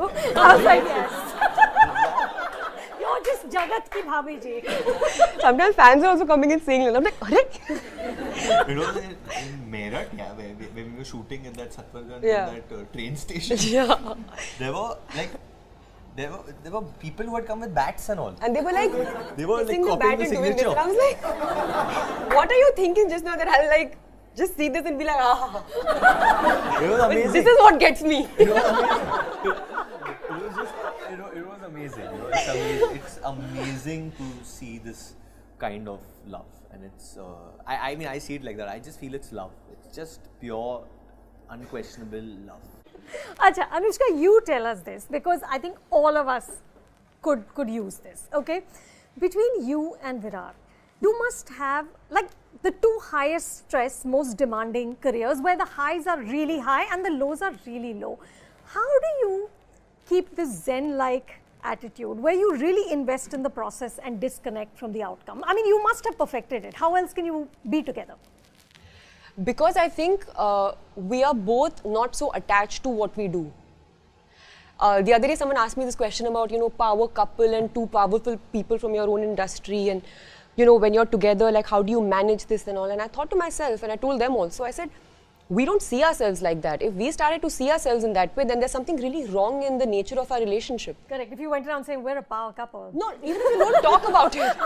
I was like, yes. You're just Jagat ki bhabhi ji. Sometimes fans are also coming and saying, I'm like, Arre? You know, in Meerut, yeah, when we were shooting in that Satwargan, Yeah. in that train station, Yeah. there were people who had come with bats and all. And they were like, They were like kissing the copying bat the and doing this. signature. And I was like, what are you thinking just now that I'll like just see this and be like, ah, It was amazing. this is what gets me. It was amazing. It was just, it was amazing. You know, it's amazing to see this kind of love, and it's. I mean, I see it like that. I just feel it's love. It's just pure, unquestionable love. Acha, Anushka, you tell us this because I think all of us could use this. Okay, between you and Virar, you must have like the two highest stress, most demanding careers where the highs are really high and the lows are really low. How do you keep this Zen-like attitude where you really invest in the process and disconnect from the outcome? I mean, you must have perfected it. How else can you be together? Because I think we are both not so attached to what we do. The other day someone asked me this question about, you know, power couple and two powerful people from your own industry, and, you know, when you're together, like how do you manage this and all? And I thought to myself, and I told them also, I said, we don't see ourselves like that. If we started to see ourselves in that way, then there's something really wrong in the nature of our relationship. Correct. If you went around saying we're a power couple. No, even if you don't talk about it.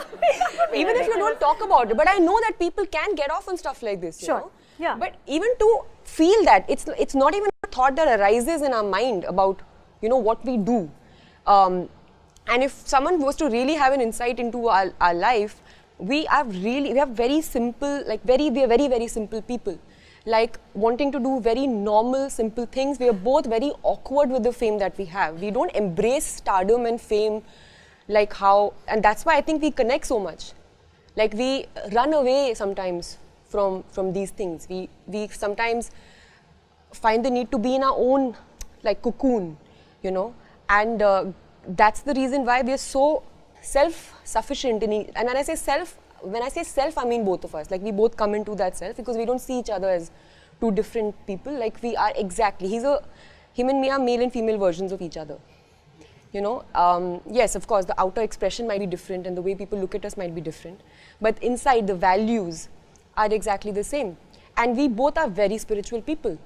Even if you don't talk about it. But I know that people can get off on stuff like this, you Sure. know? Yeah. But even to feel that, it's not even a thought that arises in our mind about, you know, what we do. And if someone was to really have an insight into our life, we are very simple, like we are very, very simple people. Like wanting to do very normal, simple things. We are both very awkward with the fame that we have. We don't embrace stardom and fame like how, and that's why I think we connect so much. Like we run away sometimes from these things. We sometimes find the need to be in our own like cocoon, you know, and that's the reason why we are so self-sufficient. And when I say self, I mean both of us. Like we both come into that self because we don't see each other as two different people. Like we are exactly. Him and me are male and female versions of each other. You know, yes, of course, the outer expression might be different and the way people look at us might be different. But inside, the values are exactly the same. And we both are very spiritual people.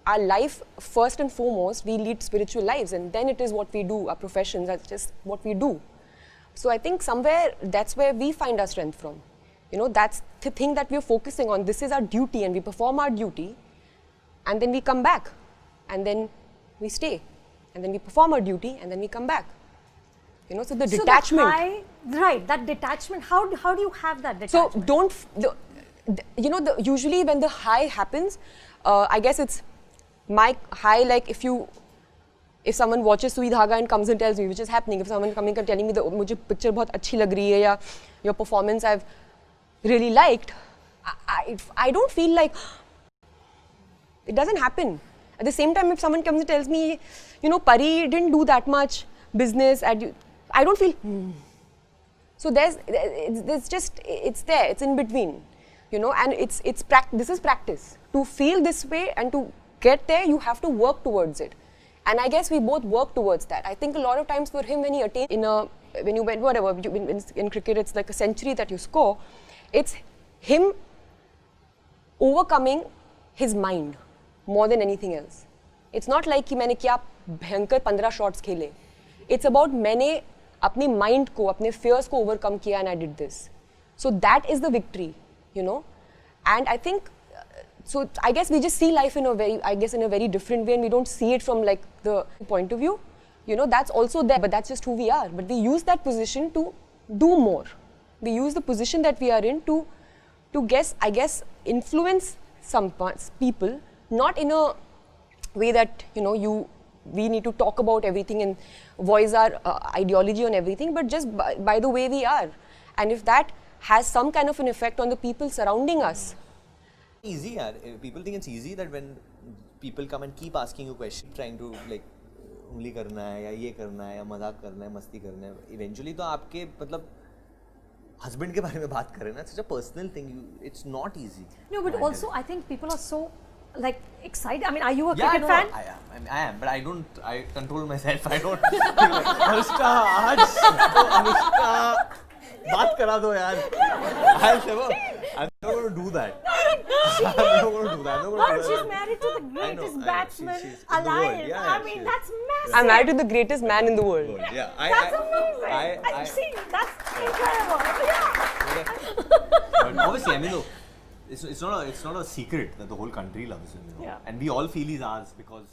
Our life, first and foremost, we lead spiritual lives, and then it is what we do, our professions, that's just what we do. So I think somewhere that's where we find our strength from. You know, that's the thing that we're focusing on. This is our duty, and we perform our duty, and then we come back, and then we stay, and then we perform our duty, and then we come back. You know, so the detachment. Right, that detachment. How do you have that detachment? So you know, usually when the high happens, I guess it's my high. Like if someone watches Sui Dhaga and comes and tells me, which is happening, if someone coming and telling me that मुझे picture बहुत अच्छी लग रही है या your performance I've really liked, I don't feel like it doesn't happen. At the same time, if someone comes and tells me, you know, Pari didn't do that much business, I don't feel. So it's there, it's in between, you know, and this is practice. To feel this way and to get there, you have to work towards it. And I guess we both work towards that. I think a lot of times for him, when he attained when you went whatever in cricket, it's like a century that you score. It's him overcoming his mind more than anything else. It's not like कि मैंने क्या भयंकर 15 shots खेले. It's about मैंने अपनी mind को, अपने fears को overcome किया and I did this. So that is the victory, you know. And I think, so I guess we just see life in a very different way, and we don't see it from like the point of view. You know, that's also there, but that's just who we are. But we use that position to do more. We use the position that we are in to influence some people, not in a way that, you know, we need to talk about everything and voice our ideology on everything, but just by the way we are. And if that has some kind of an effect on the people surrounding us. Easy, yaar. People think it's easy that when people come and keep asking you questions, trying to like उंगली करना है या ये करना है या मजाक करना है, मस्ती करना है, eventually तो आपके मतलब husband के बारे में बात कर रहे हैं ना, it's such a personal thing. It's not easy. No, but also I think people are so like excited? I mean, are you a Yeah, cricket no, fan? I am, but I don't. I control myself. I don't. Anushka, Anushka, बात करा दो यार. I'm never going to do that. I'm never going to do that. I'm never Well, going to do she's that. married to the greatest batsman she's in the world. alive. Yeah, I mean, she is. that's massive. I'm married to the greatest man in the world. Yeah, That's amazing. See, that's incredible. Yeah. But obviously, I mean, though, it's not a secret that the whole country loves him. You know? Yeah. And we all feel he's ours because